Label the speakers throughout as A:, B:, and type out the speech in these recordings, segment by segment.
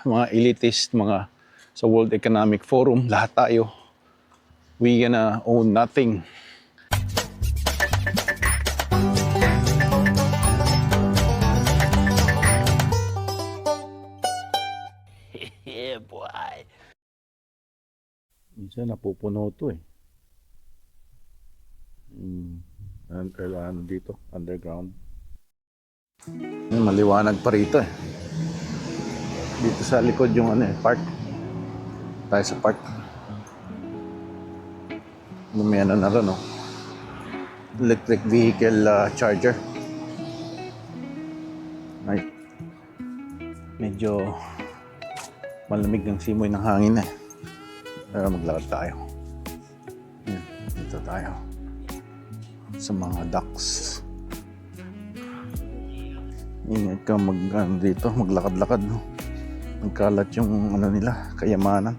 A: mga elitist, mga sa World Economic Forum, lahat tayo, we gonna own nothing.
B: Yeah, boy.
A: Minsan napupuno to eh. Dito, underground. Maliwanag pa rito eh. Dito sa likod yung park. Tayo sa park. May na rin, electric vehicle charger. Ay, medyo malamig ng simoy ng hangin eh. Pero maglakad tayo. Dito tayo. Sa mga docks. Ingat ka dito, maglakad-lakad, Magkalat yung nila, kayamanan.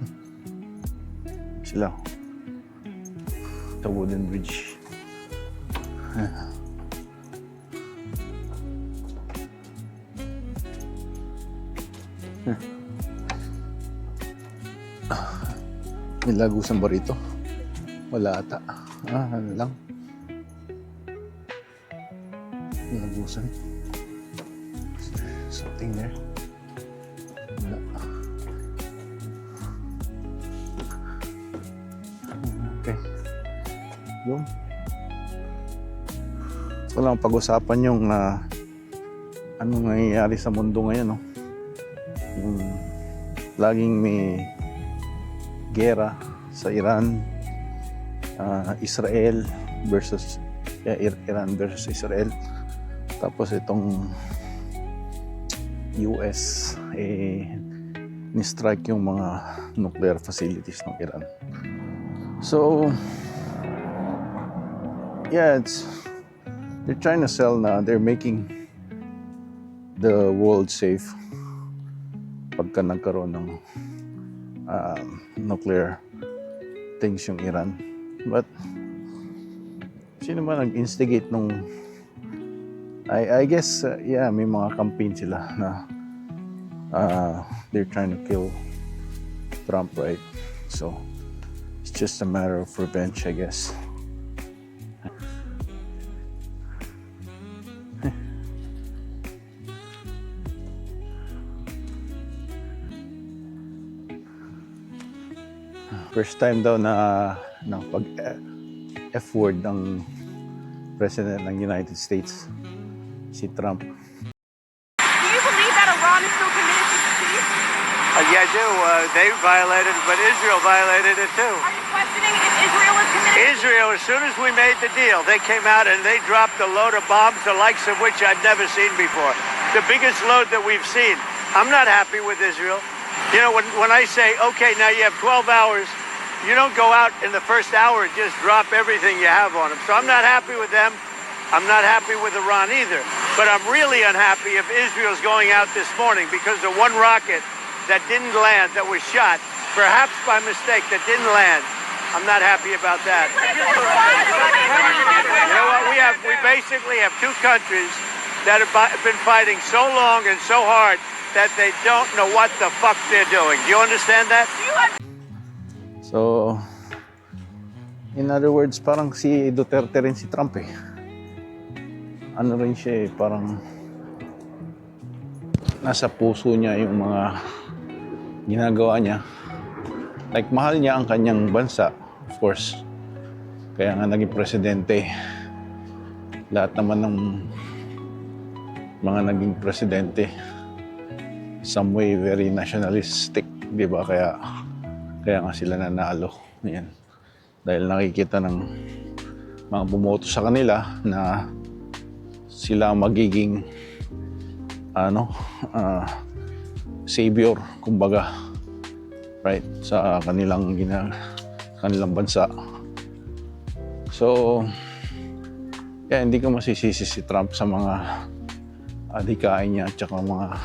A: Sila. The wooden bridge. May lagusan ba rito? Wala ata. Ano lang. Lagusan. Something there. Wala. Okay. Yung. Walang pag-usapan yung anong nangyayari sa mundo ngayon, Yung laging may gera sa Iran, Israel versus Iran versus Israel. Tapos itong US ni-strike yung mga nuclear facilities ng Iran. So yeah, they're trying to sell they're making the world safe pagka nagkaroon ng nuclear things yung Iran. But sino ba nag-instigate nung I guess may mga campaign sila na they're trying to kill Trump, right? So it's just a matter of revenge, I guess. First time daw na pag F-word ng President ng United States, si Trump.
C: Do you believe that Iran is still committed to peace?
D: Yeah, I do. They violated it, but Israel violated it too.
C: Are you questioning if Israel is committed?
D: Israel, as soon as we made the deal, they came out and they dropped a load of bombs, the likes of which I'd never seen before. The biggest load that we've seen. I'm not happy with Israel. You know, when I say, okay, now you have 12 hours, you don't go out in the first hour and just drop everything you have on them. So I'm not happy with them. I'm not happy with Iran either. But I'm really unhappy if Israel's going out this morning because the one rocket that didn't land, that was shot, perhaps by mistake, that didn't land. I'm not happy about that. You know what? We basically have two countries that have been fighting so long and so hard that they don't know what the fuck they're doing. Do you understand that?
A: So, in other words, parang si Duterte rin si Trump eh. Ano rin siya parang nasa puso niya yung mga ginagawa niya. Like, mahal niya ang kanyang bansa, of course. Kaya nga naging presidente. Lahat naman ng mga naging presidente, some way very nationalistic, di ba? Kaya nga sila nanalo. Yan. Dahil nakikita ng mga bumoto sa kanila na sila magiging savior, kumbaga, right, sa kanilang bansa. So hindi ko masisisi si Trump sa mga adhikain niya at saka mga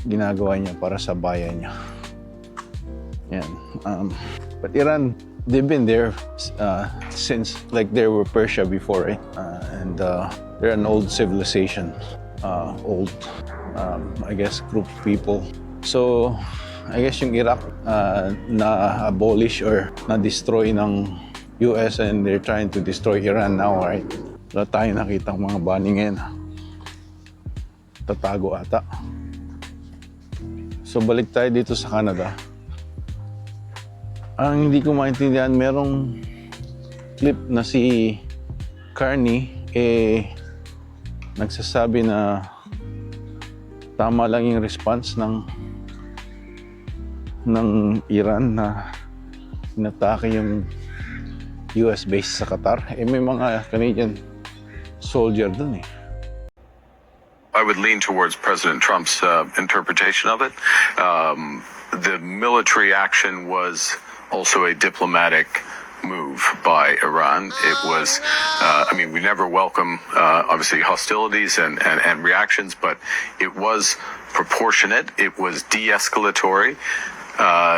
A: ginagawa niya para sa bayan niya. But Iran, they've been there since, like, they were Persia before, right? And they're an old civilization, I guess, group of people. So, I guess yung Iraq na-abolish or na-destroy ng US and they're trying to destroy Iran now, right? Wala tayong nakitang mga bombing ngayon. Tatago ata. So, balik tayo dito sa Canada. Ang hindi ko maintindihan, merong clip na si Carney, nagsasabi na tama lang yung response ng Iran na inatake yung US base sa Qatar. May mga Canadian soldier dun eh.
E: I would lean towards President Trump's interpretation of it. The military action was also a diplomatic move by Iran. It was, we never welcome, obviously, hostilities and reactions, but it was proportionate. It was de-escalatory.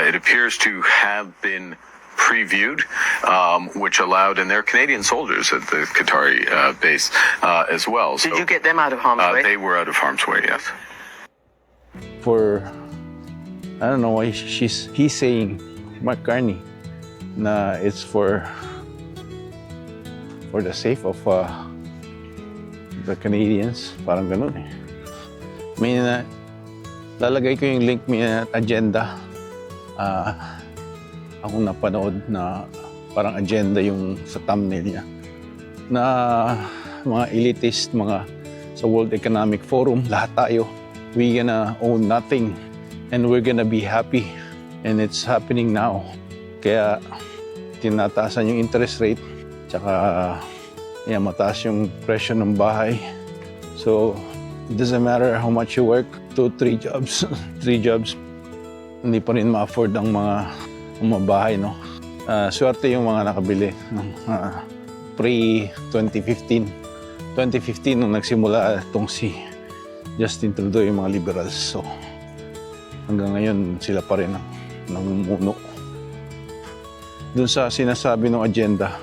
E: It appears to have been previewed, which allowed, and they're Canadian soldiers at the Qatari base as well.
B: Did you get them out of harm's way?
E: They were out of harm's way, yes.
A: For, I don't know why he's saying, Mark Carney, na it's for the sake of the Canadians. Parang ganun eh. May lalagay ko yung link, may agenda. Ako napanood na parang agenda yung sa thumbnail niya na mga elitist, mga sa World Economic Forum, lahat tayo, we gonna own nothing and we're gonna be happy, and it's happening now. Kaya tinataasan yung interest rate, tsaka mataas yung presyo ng bahay. So it doesn't matter how much you work, 2-3 jobs 3 jobs, hindi pa rin ma-afford ang mga bahay, no? Swerte yung mga nakabili ng pre-2015. 2015 nung nagsimula itong si Justin Trudeau, yung mga liberals. So hanggang ngayon sila pa rin ang namumuno. Doon sa sinasabi ng agenda,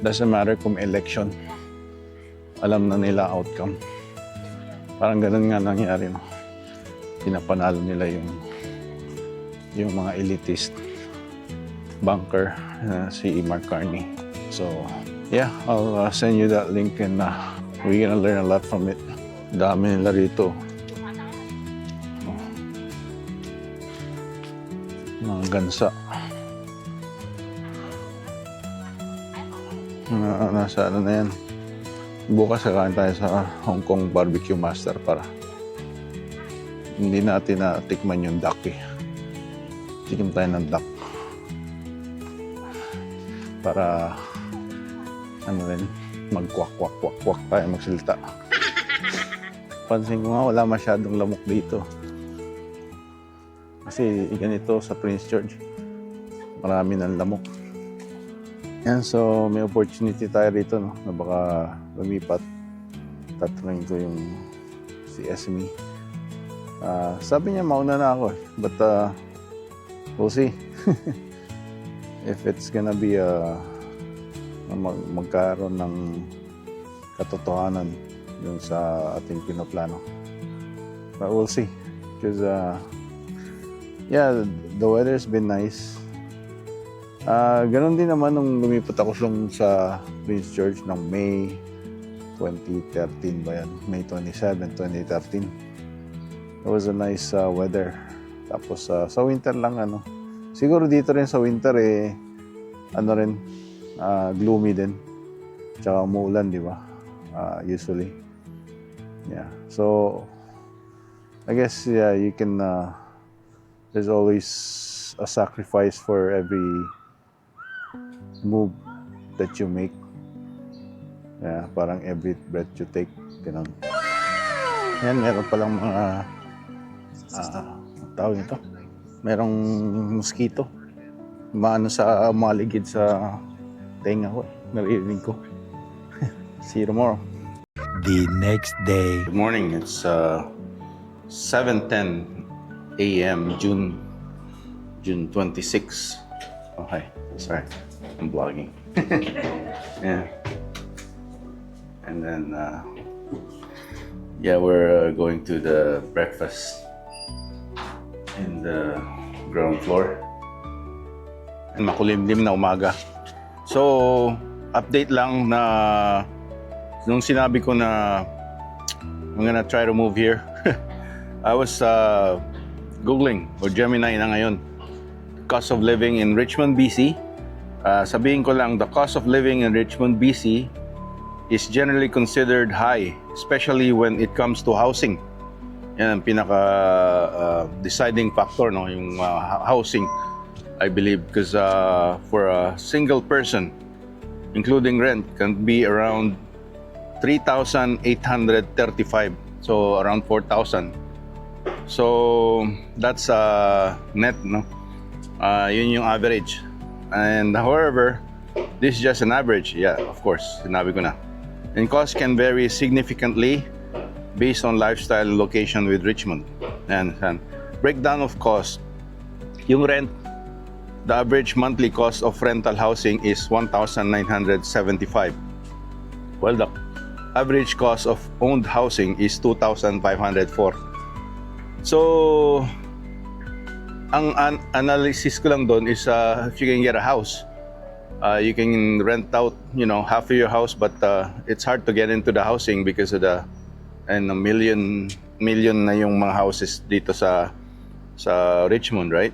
A: doesn't matter kung election, alam na nila outcome. Parang ganun nga nangyari, no? Pinapanalo nila yung mga elitist banker, si Mark Carney. So yeah, I'll send you that link, and we're gonna learn a lot from it. Dami nila rito. Mga gansa. Nasa ano na yan. Bukas kakain tayo sa Hong Kong Barbecue Master para hindi natin natikman yung duck eh. Tikim tayo ng duck. Para mag-kwak-kwak-kwak-kwak tayo magsalita. Pansin ko nga wala masyadong lamok dito. Kasi ganito sa Prince George, marami ng lamok. Yan, so may opportunity tayo rito, no, na baka lumipat. Tatanungin ko yung si Esme. Sabi niya mauna na ako, but we'll see. If it's gonna be magkaroon ng katotohanan dun sa ating pinoplano. But we'll see. Because yeah, the weather's been nice. Ganon din naman nung lumipat ako sa Prince George ng May 2013 ba yan? May 27, 2013. It was a nice weather. Tapos sa winter lang siguro dito rin sa winter gloomy din. Tsaka umuulan, di ba? Usually. Yeah. So I guess you can there's always a sacrifice for every move that you make. Yeah, parang every breath you take, ganun. Yan, meron palang mga tawag nito. Merong mosquito. Maano sa maligid sa tenga ko. Naririnig ko. See you tomorrow.
B: The next day.
A: Good morning. It's 7:10 a.m. June 26. Oh, hi. Sorry. I'm vlogging. Yeah. And then, we're going to the breakfast in the ground floor. And makulimlim na umaga. So, update lang na nung sinabi ko na I'm gonna try to move here. I was Googling, or Gemini na ngayon, cost of living in Richmond, BC. Sabihin ko lang, the cost of living in Richmond, BC is generally considered high, especially when it comes to housing. Yan ang pinaka deciding factor, no, yung housing, I believe, because for a single person, including rent, can be around 3,835, so around 4,000. So that's net, no? Yun yung average. And however, this is just an average. Yeah, of course, sinabi ko na. And cost can vary significantly based on lifestyle and location with Richmond. And breakdown of cost. Yung rent, the average monthly cost of rental housing is 1,975. Well, the average cost of owned housing is 2,504. So, ang analysis ko lang doon is if you can get a house, you can rent out, half of your house, but it's hard to get into the housing because of a million na yung mga houses dito sa Richmond, right?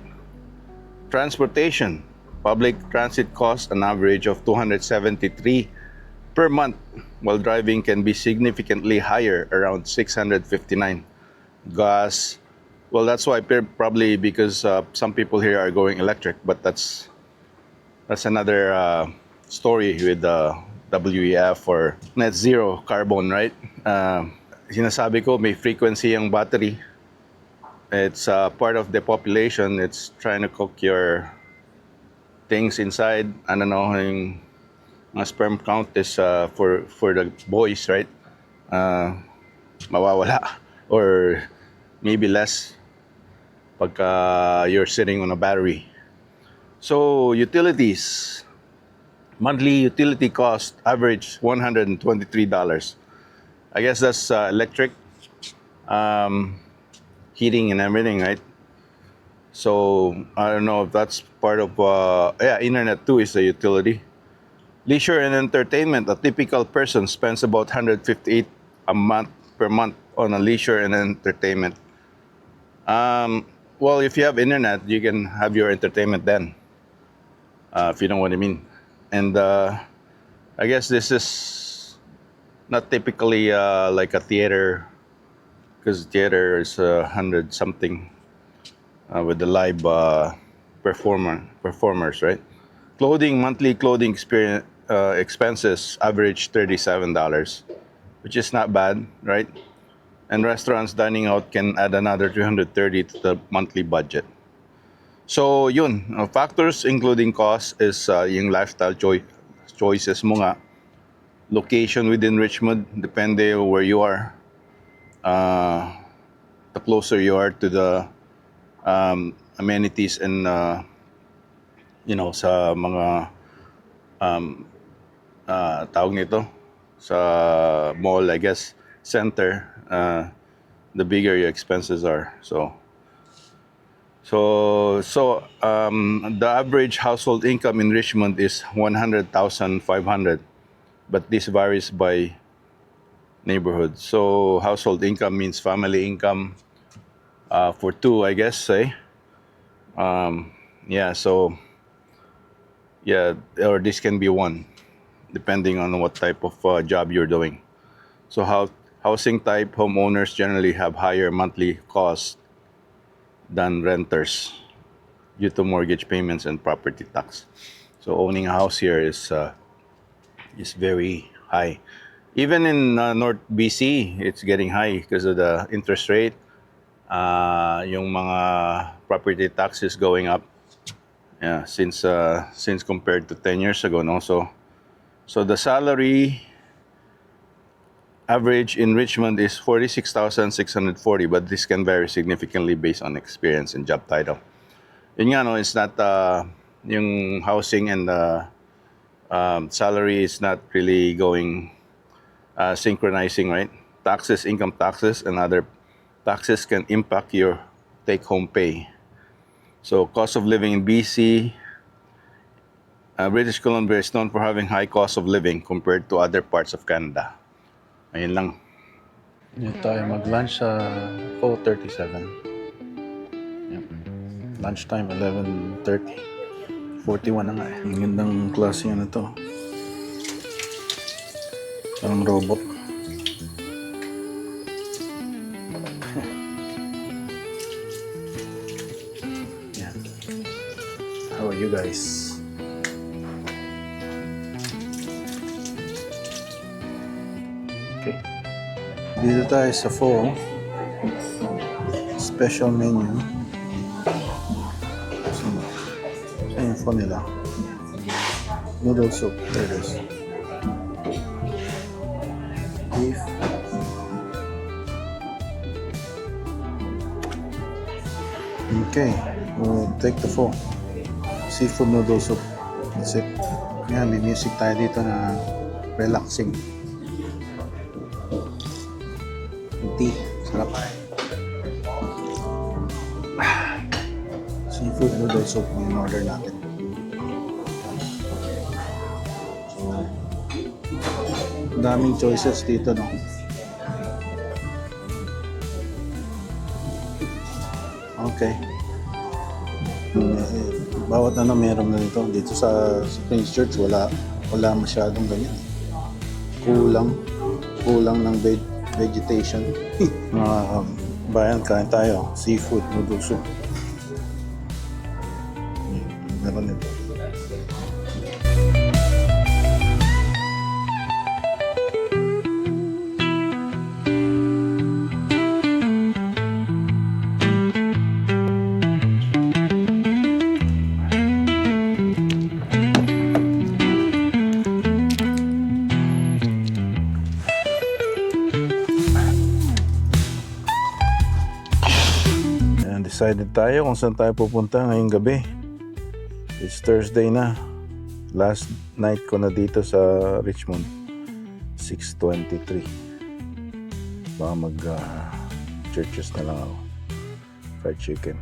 A: Transportation, public transit costs an average of 273 per month, while driving can be significantly higher, around 659. Gas, well, that's why probably because some people here are going electric, but that's another story with WEF or net zero carbon, right? Sinasabi ko, may frequency ang battery. It's part of the population. It's trying to cook your things inside. I don't know, yung mga sperm count is for the boys, right? Mawawala or maybe less pagka you're sitting on a battery. So utilities, monthly utility cost average $123. I guess that's electric, heating and everything, right? So I don't know if that's part of internet too is a utility. Leisure and entertainment, a typical person spends about $158 per month on a leisure and entertainment. Well, if you have internet, you can have your entertainment then, if you know what I mean. And I guess this is not typically like a theater, because theater is 100 something with the live performers, right? Clothing, monthly clothing expenses average $37, which is not bad, right? And restaurants dining out can add another $330 to the monthly budget. So yun, factors including cost is yung lifestyle choices mo nga. Location within Richmond, depende where you are. The closer you are to the amenities and sa mga tawag nito sa mall, I guess, center, the bigger your expenses are. So the average household income in Richmond is $100,500, but this varies by neighborhood. So household income means family income for two, I guess, say. Or this can be one, depending on what type of job you're doing. So housing type, homeowners generally have higher monthly costs than renters due to mortgage payments and property tax. So owning a house here is very high. Even in North BC, it's getting high because of the interest rate. Yung mga property taxes going up. Yeah, since compared to 10 years ago, no. So the salary average in Richmond is $46,640, but this can vary significantly based on experience and job title. Yun nga, no, it's not yung housing and salary is not really going synchronizing, right? Taxes, income taxes, and other taxes can impact your take-home pay. So, cost of living in BC. British Columbia is known for having high cost of living compared to other parts of Canada. Ayun lang. Dito tayo mag-lunch sa 4:37. Yep. Lunchtime, 11:30. 41 na nga eh. Ang gandang klase na to. Parang robot. Yan. How are you guys? Okay. Dito tayo sa pho. Special menu. Sa info nila. Noodle soup. There it is. Beef. Okay. We'll take the pho. Seafood noodle soup. That's it. Yan, may music tayo dito na relaxing. Tea. Sarap. Seafood noodle soup yung order natin. Daming choices dito, no? Okay. Bawat ano meron na dito. Dito sa Prince Church, wala masyadong ganyan. Kulang ng vegetation. Mga bayan, kain tayo. Seafood noodle soup. Meron ito. Decided tayo kung saan tayo pupunta ngayong gabi. It's Thursday na. Last night ko na dito sa Richmond. 6:23. Baka mag churches na lang ako. Fried chicken.